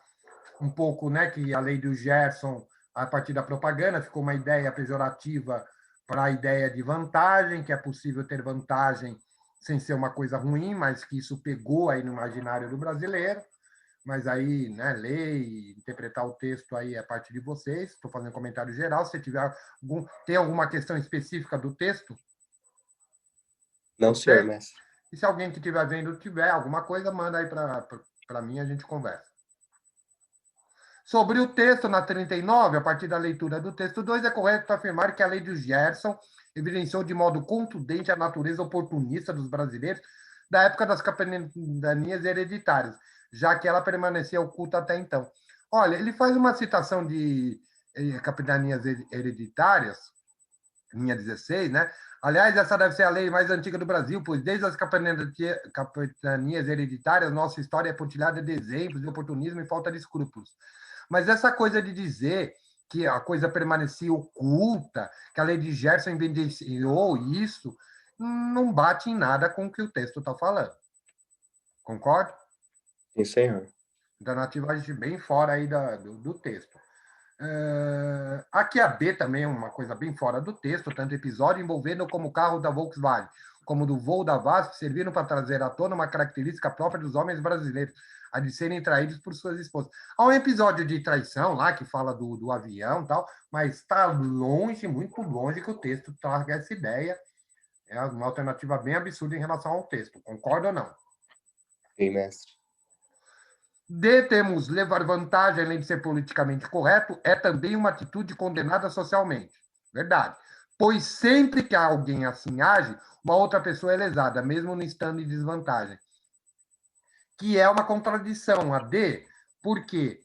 um pouco, né, que a lei do Gerson a partir da propaganda, ficou uma ideia pejorativa para a ideia de vantagem, que é possível ter vantagem sem ser uma coisa ruim, mas que isso pegou aí no imaginário do brasileiro. Mas aí, né, ler e interpretar o texto aí é a parte de vocês. Estou fazendo comentário geral. Se tiver tem alguma questão específica do texto? Não, senhor, mestre. E se alguém que estiver vendo tiver alguma coisa, manda aí para mim, a gente conversa. Sobre o texto na 39, a partir da leitura do texto 2, é correto afirmar que a lei de Gerson evidenciou de modo contundente a natureza oportunista dos brasileiros da época das capitanias hereditárias, já que ela permanecia oculta até então. Olha, ele faz uma citação de capitanias hereditárias, linha 16, né? Aliás, essa deve ser a lei mais antiga do Brasil, pois desde as capitanias hereditárias, nossa história é pontilhada de exemplos de oportunismo e falta de escrúpulos. Mas essa coisa de dizer que a coisa permanecia oculta, que a lei de Gerson evidenciou isso, não bate em nada com o que o texto está falando. Concorda? Sim, senhor. Alternativa bem fora aí do texto. Aqui a B também é uma coisa bem fora do texto, tanto episódio envolvendo como o carro da Volkswagen, como do voo da VASP, serviram para trazer à tona uma característica própria dos homens brasileiros, a de serem traídos por suas esposas. Há um episódio de traição lá, que fala do avião e tal, mas está longe, muito longe que o texto traga essa ideia. É uma alternativa bem absurda em relação ao texto. Concorda ou não? Sim, mestre. D, temos levar vantagem, além de ser politicamente correto, é também uma atitude condenada socialmente. Verdade. Pois sempre que alguém assim age, uma outra pessoa é lesada, mesmo não estando em desvantagem. Que é uma contradição, a D, porque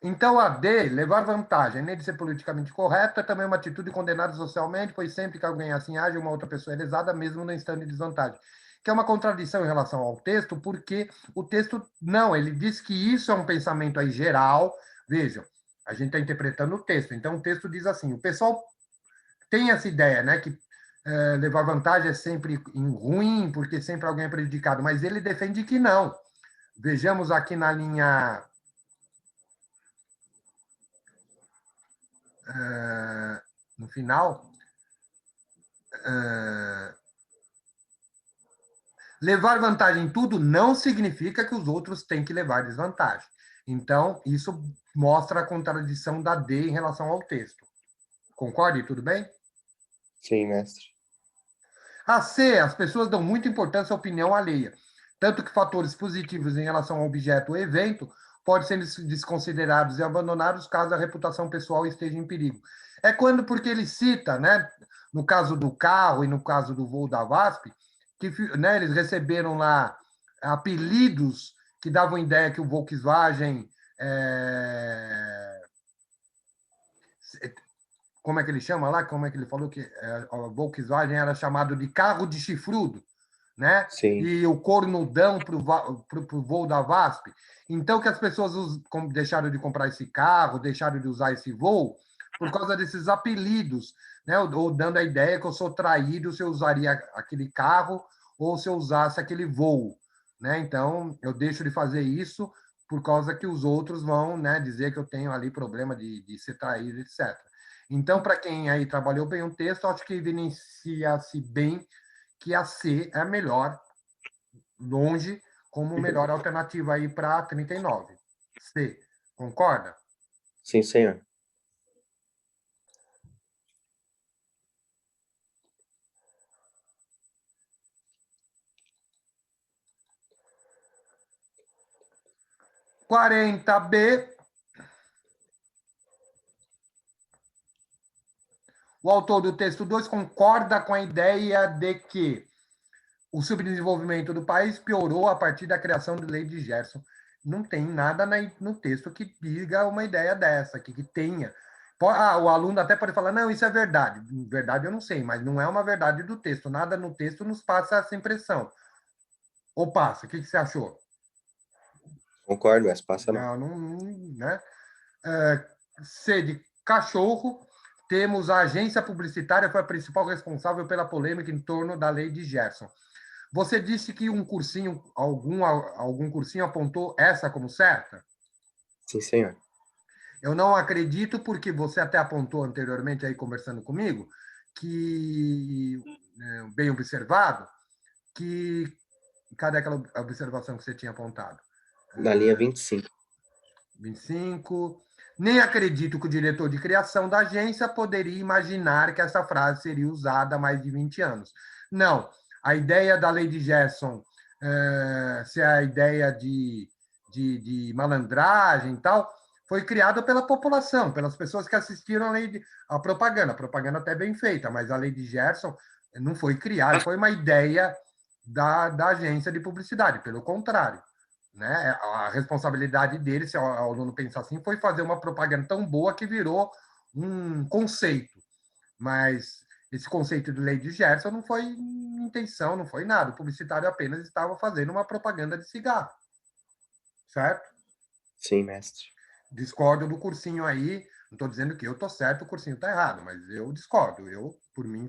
então, a D, levar vantagem, nem de ser politicamente correto, é também uma atitude condenada socialmente, pois sempre que alguém assim age, uma outra pessoa é lesada, mesmo não estando em desvantagem. Que é uma contradição em relação ao texto, porque o texto, não, ele diz que isso é um pensamento aí geral. Vejam, a gente está interpretando o texto, então o texto diz assim, o pessoal tem essa ideia, né, que levar vantagem é sempre ruim, porque sempre alguém é prejudicado, mas ele defende que não. Vejamos aqui na linha no final, levar vantagem em tudo não significa que os outros têm que levar desvantagem. Então, isso mostra a contradição da D em relação ao texto. Concorde? Tudo bem? Sim, mestre. A C, as pessoas dão muita importância à opinião alheia, tanto que fatores positivos em relação ao objeto ou evento podem ser desconsiderados e abandonados caso a reputação pessoal esteja em perigo. É quando, porque ele cita, né, no caso do carro e no caso do voo da VASP, que, né, eles receberam lá apelidos que davam ideia que o Volkswagen como é que ele chama lá? Como é que ele falou que o Volkswagen era chamado de carro de chifrudo, né? Sim. E o cornudão para o voo da VASP. Então, que as pessoas deixaram de comprar esse carro, deixaram de usar esse voo, por causa desses apelidos, né? Ou dando a ideia que eu sou traído se eu usaria aquele carro ou se eu usasse aquele voo, né? Então, eu deixo de fazer isso por causa que os outros vão, né, dizer que eu tenho ali problema de ser traído, etc. Então, para quem aí trabalhou bem o texto, acho que evidencia-se bem que a C é a melhor, longe, como melhor alternativa aí para 39. C, concorda? Sim, senhor. Quarenta B. O autor do texto 2 concorda com a ideia de que o subdesenvolvimento do país piorou a partir da criação da lei de Gerson. Não tem nada no texto que diga uma ideia dessa, que tenha, O aluno até pode falar, não, isso é verdade. Verdade eu não sei, mas não é uma verdade do texto. Nada no texto nos passa essa impressão. Ou passa? O que você achou? Concordo, mas passa não. Não, né? C de cachorro, temos a agência publicitária foi a principal responsável pela polêmica em torno da lei de Gerson. Você disse que um cursinho, algum cursinho apontou essa como certa? Sim, senhor. Eu não acredito, porque você até apontou anteriormente aí conversando comigo, que, bem observado, que. Cadê aquela observação que você tinha apontado? Na linha 25. 25. Nem acredito que o diretor de criação da agência poderia imaginar que essa frase seria usada há mais de 20 anos. Não. A ideia da lei de Gerson ser a ideia de malandragem e tal, foi criada pela população, pelas pessoas que assistiram a lei a propaganda. A propaganda até bem feita, mas a lei de Gerson não foi criada, foi uma ideia da agência de publicidade, pelo contrário. Né? A responsabilidade dele, se o aluno pensar assim, foi fazer uma propaganda tão boa que virou um conceito. Mas esse conceito de lei de Gerson não foi intenção, não foi nada. O publicitário apenas estava fazendo uma propaganda de cigarro. Certo? Sim, mestre. Discordo do cursinho aí. Não estou dizendo que eu estou certo, o cursinho está errado, mas eu discordo. Eu, por mim,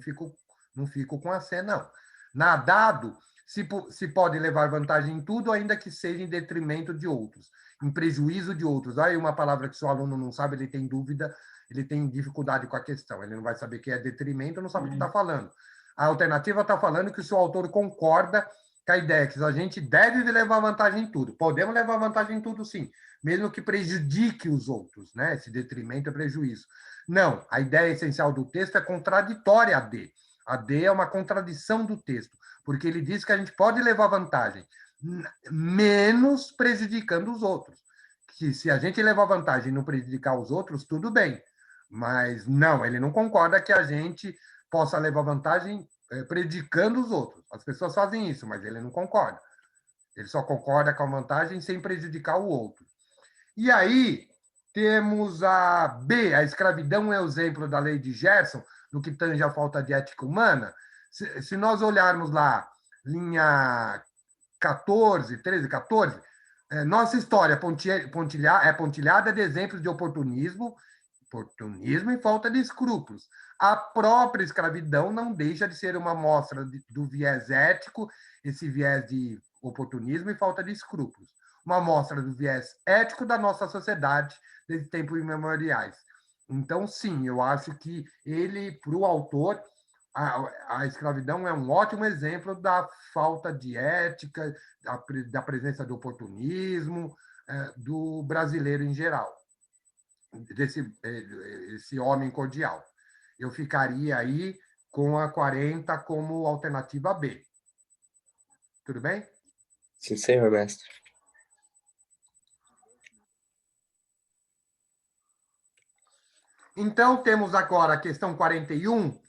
não fico com a C, não. Nadado se pode levar vantagem em tudo, ainda que seja em detrimento de outros, em prejuízo de outros. Aí uma palavra que o seu aluno não sabe, ele tem dúvida, ele tem dificuldade com a questão, ele não vai saber que é detrimento, não sabe o que está falando. A alternativa está falando que o seu autor concorda com a ideia que a gente deve levar vantagem em tudo. Podemos levar vantagem em tudo, sim, mesmo que prejudique os outros, né? Esse detrimento é prejuízo. Não, a ideia essencial do texto é contraditória a D. A D é uma contradição do texto, porque ele diz que a gente pode levar vantagem, menos prejudicando os outros. Que se a gente levar vantagem e não prejudicar os outros, tudo bem. Mas não, ele não concorda que a gente possa levar vantagem prejudicando os outros. As pessoas fazem isso, mas ele não concorda. Ele só concorda com a vantagem sem prejudicar o outro. E aí temos a B, a escravidão é o exemplo da lei de Gerson, no que tange a falta de ética humana. Se nós olharmos lá, linha 14, 13, 14, nossa história é pontilhada de exemplos de oportunismo e falta de escrúpulos. A própria escravidão não deixa de ser uma amostra do viés ético, esse viés de oportunismo e falta de escrúpulos. Uma amostra do viés ético da nossa sociedade desde tempos imemoriais. Então, sim, eu acho que ele, para o autor, a escravidão é um ótimo exemplo da falta de ética, da presença do oportunismo do brasileiro em geral, esse homem cordial. Eu ficaria aí com a 40 como alternativa B. Tudo bem? Sim, senhor, mestre. Então, temos agora a questão 41,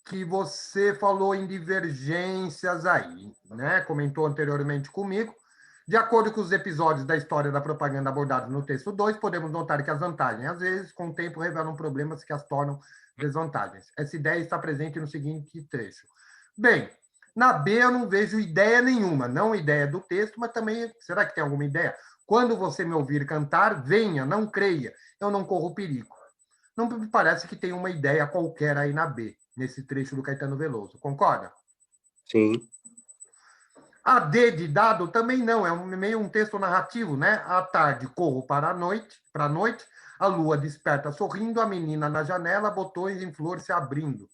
que você falou em divergências aí, né? Comentou anteriormente comigo. De acordo com os episódios da história da propaganda abordados no texto 2, podemos notar que as vantagens, às vezes, com o tempo, revelam problemas que as tornam desvantagens. Essa ideia está presente no seguinte trecho. Bem, na B eu não vejo ideia nenhuma, não ideia do texto, mas também, será que tem alguma ideia? Quando você me ouvir cantar, venha, não creia, eu não corro perigo. Não me parece que tem uma ideia qualquer aí na B, nesse trecho do Caetano Veloso. Concorda? Sim. A D de dado também não, é meio um texto narrativo, né? À tarde corro para a noite, a lua desperta sorrindo, a menina na janela, botões em flor se abrindo.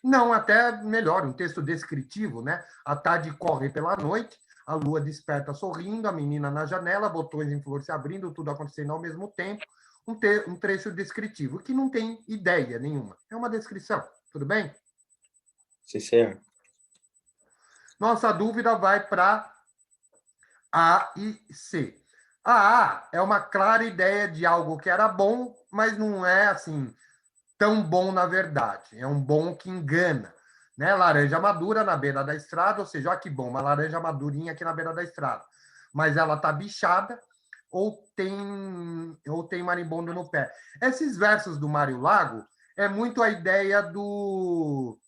Não, até melhor, um texto descritivo, né? A tarde corre pela noite, a lua desperta sorrindo, a menina na janela, botões em flor se abrindo, tudo acontecendo ao mesmo tempo. Um trecho descritivo, que não tem ideia nenhuma. É uma descrição, tudo bem? Sim, senhor. Nossa dúvida vai para A e C. A A é uma clara ideia de algo que era bom, mas não é assim tão bom na verdade. É um bom que engana. Né? Laranja madura na beira da estrada, ou seja, olha que bom, uma laranja madurinha aqui na beira da estrada. Mas ela está bichada, ou tem marimbondo no pé. Esses versos do Mário Lago é muito a ideia do...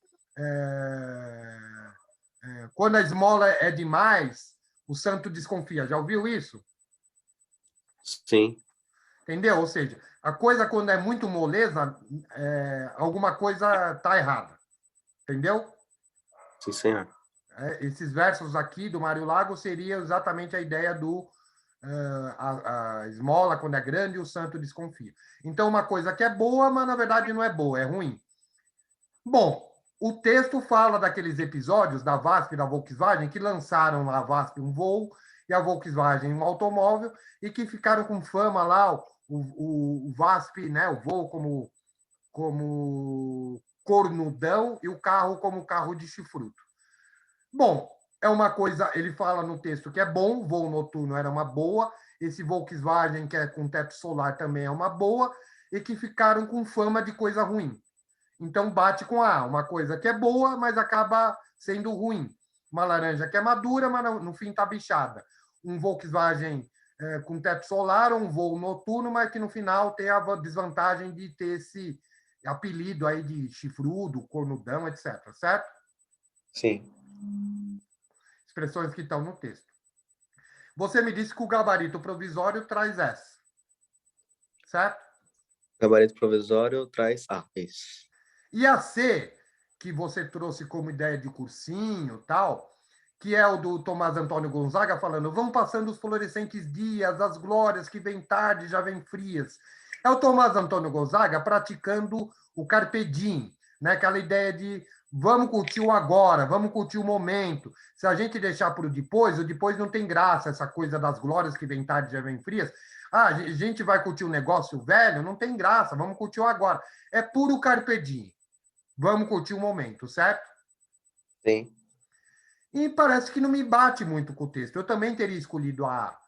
quando a esmola é demais, o santo desconfia. Já ouviu isso? Sim, Entendeu? Ou seja, a coisa quando é muito moleza, alguma coisa está errada. Entendeu? sim, senhor. Esses versos aqui do Mário Lago seria exatamente a ideia do a esmola, quando é grande, o santo desconfia. Então, uma coisa que é boa, mas na verdade não é boa, é ruim. Bom, o texto fala daqueles episódios da VASP e da Volkswagen que lançaram a VASP um voo e a Volkswagen um automóvel e que ficaram com fama lá, o VASP, né, o voo como cornudão e o carro como carro de chifruto. Bom, é uma coisa, ele fala no texto que é bom, voo noturno era uma boa, esse Volkswagen que é com teto solar também é uma boa, e que ficaram com fama de coisa ruim. Então bate com uma coisa que é boa, mas acaba sendo ruim. Uma laranja que é madura, mas no fim está bichada. Um Volkswagen com teto solar, um voo noturno, mas que no final tem a desvantagem de ter esse apelido aí de chifrudo, cornudão, etc. Certo? Sim. Expressões que estão no texto. Você me disse que o gabarito provisório traz S, certo? Gabarito provisório traz... isso. E a C, que você trouxe como ideia de cursinho tal, que é o do Tomás Antônio Gonzaga, falando: vão passando os florescentes dias, as glórias que vêm tarde já vêm frias. É o Tomás Antônio Gonzaga praticando o carpe diem, né? Aquela ideia de vamos curtir o agora, vamos curtir o momento. Se a gente deixar para o depois não tem graça, essa coisa das glórias que vêm tarde já vêm frias. A gente vai curtir um negócio velho, não tem graça, vamos curtir o agora. É puro carpe diem. Vamos curtir o momento, certo? Sim. E parece que não me bate muito com o texto. Eu também teria escolhido a A.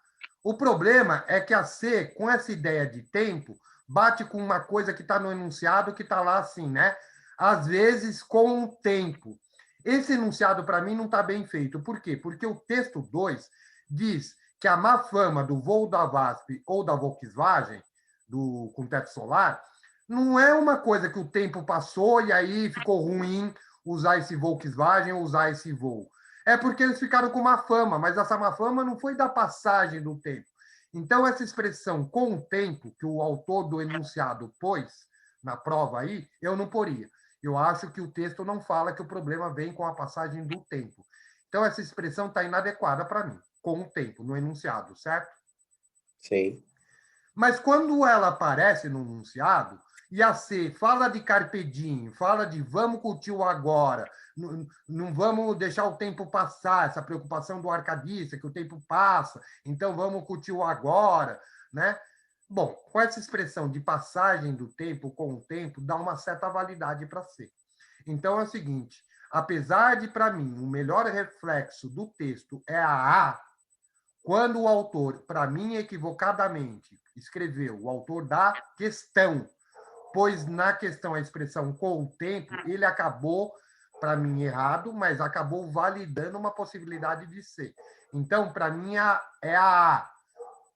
O problema é que a C, com essa ideia de tempo, bate com uma coisa que está no enunciado, que está lá assim, né? Às vezes, com o tempo. Esse enunciado, para mim, não está bem feito. Por quê? Porque o texto 2 diz que a má fama do voo da VASP ou da Volkswagen, com teto solar, não é uma coisa que o tempo passou e aí ficou ruim usar esse Volkswagen ou usar esse voo. É porque eles ficaram com má fama, mas essa má fama não foi da passagem do tempo. Então, essa expressão com o tempo, que o autor do enunciado pôs na prova aí, eu não poria. Eu acho que o texto não fala que o problema vem com a passagem do tempo. Então, essa expressão está inadequada para mim, com o tempo, no enunciado, certo? Sim. Mas quando ela aparece no enunciado, e a C fala de carpe diem, fala de vamos curtir o agora, não vamos deixar o tempo passar, essa preocupação do arcadista, que o tempo passa, então vamos curtir o agora, né? Bom, com essa expressão de passagem do tempo com o tempo, dá uma certa validade para C. Então é o seguinte, apesar de, para mim, o melhor reflexo do texto é a A, quando o autor, para mim equivocadamente, escreveu, o autor da questão, pois na questão a expressão com o tempo, ele acabou, para mim, errado, mas acabou validando uma possibilidade de ser. Então, para mim, é a A,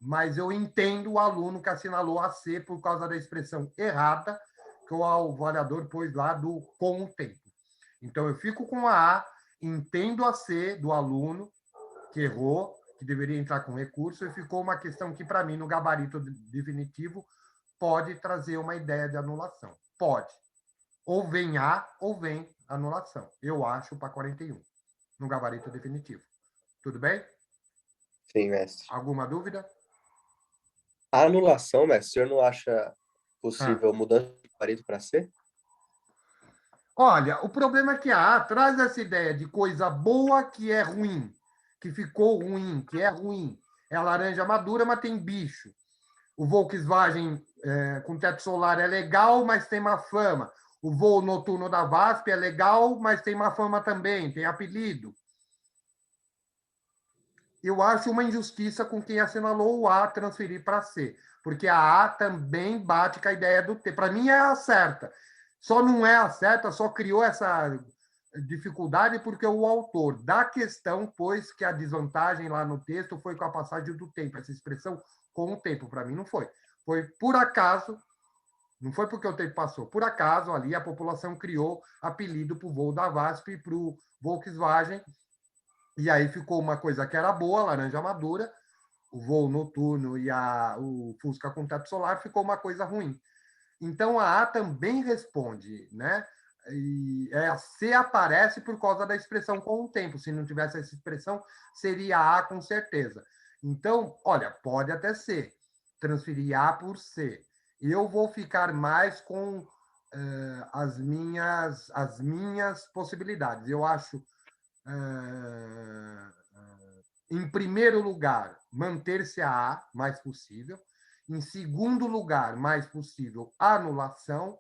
mas eu entendo o aluno que assinalou a C por causa da expressão errada que o avaliador pôs lá do com o tempo. Então, eu fico com a A, entendo a C do aluno que errou, que deveria entrar com recurso, e ficou uma questão que, para mim, no gabarito definitivo, pode trazer uma ideia de anulação. Pode. Ou vem A, ou vem anulação. Eu acho para 41, no gabarito definitivo. Tudo bem? Sim, mestre. Alguma dúvida? A anulação, mestre, o senhor não acha Ah. possível mudança de gabarito para C? Olha, o problema é que a A traz essa ideia de coisa boa que é ruim, que ficou ruim, que é ruim. É a laranja madura, mas tem bicho. O Volkswagen com teto solar é legal, mas tem má fama. O voo noturno da VASP é legal, mas tem má fama também, tem apelido. Eu acho uma injustiça com quem assinalou o A transferir para C, porque a A também bate com a ideia do T. Para mim é a certa. Só não é a certa, só criou dificuldade porque o autor da questão pôs que a desvantagem lá no texto foi com a passagem do tempo, essa expressão com o tempo, para mim não foi. Foi por acaso, não foi porque o tempo passou, por acaso ali a população criou apelido para o voo da VASP e para o Volkswagen, e aí ficou uma coisa que era boa, laranja madura, o voo noturno e o Fusca com teto solar ficou uma coisa ruim. Então, a A também responde, né? E a C aparece por causa da expressão com o tempo. Se não tivesse essa expressão, seria A com certeza. Então, olha, pode até ser. Transferir A por C. Eu vou ficar mais com as minhas possibilidades. Eu acho, em primeiro lugar, manter-se a A mais possível. Em segundo lugar, mais possível, anulação.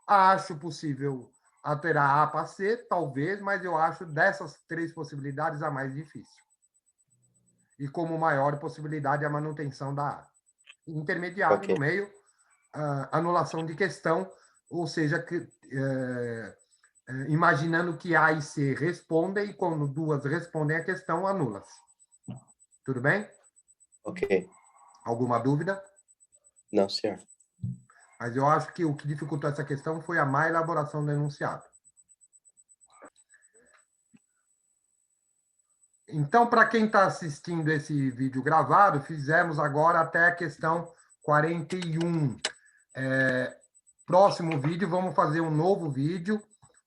Acho possível alterar A para C, talvez, mas eu acho dessas três possibilidades a mais difícil. E como maior possibilidade a manutenção da A. Intermediário, Ok. no meio, anulação de questão, ou seja, imaginando que A e C respondem, e quando duas respondem a questão, anula-se. Tudo bem? Ok. Alguma dúvida? Não, senhor. Mas eu acho que o que dificultou essa questão foi a má elaboração do enunciado. Então, para quem está assistindo esse vídeo gravado, fizemos agora até a questão 41. Próximo vídeo, vamos fazer um novo vídeo.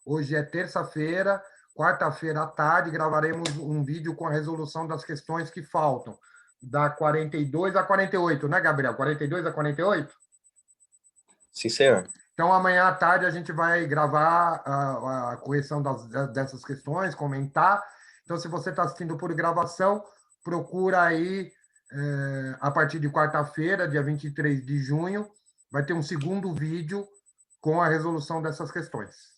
Hoje é terça-feira, quarta-feira à tarde, gravaremos um vídeo com a resolução das questões que faltam, da 42 a 48, né, Gabriel? 42 a 48? Sim, senhor. Então, amanhã à tarde, a gente vai gravar a correção dessas questões, comentar. Então, se você está assistindo por gravação, procura aí, a partir de quarta-feira, dia 23 de junho, vai ter um segundo vídeo com a resolução dessas questões.